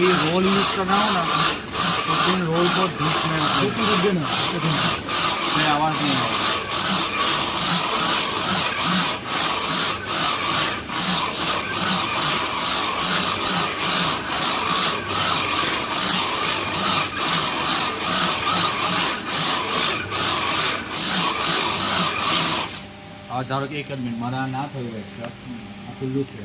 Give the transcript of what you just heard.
भी role use करना हो ना तो फिर रोल को धूप में रख देना फिर आवाज़ नहीं आएगी। ધારો કે 1 જ મિનિટ મારા ના થયું હોય આ ખુલ્લું છે।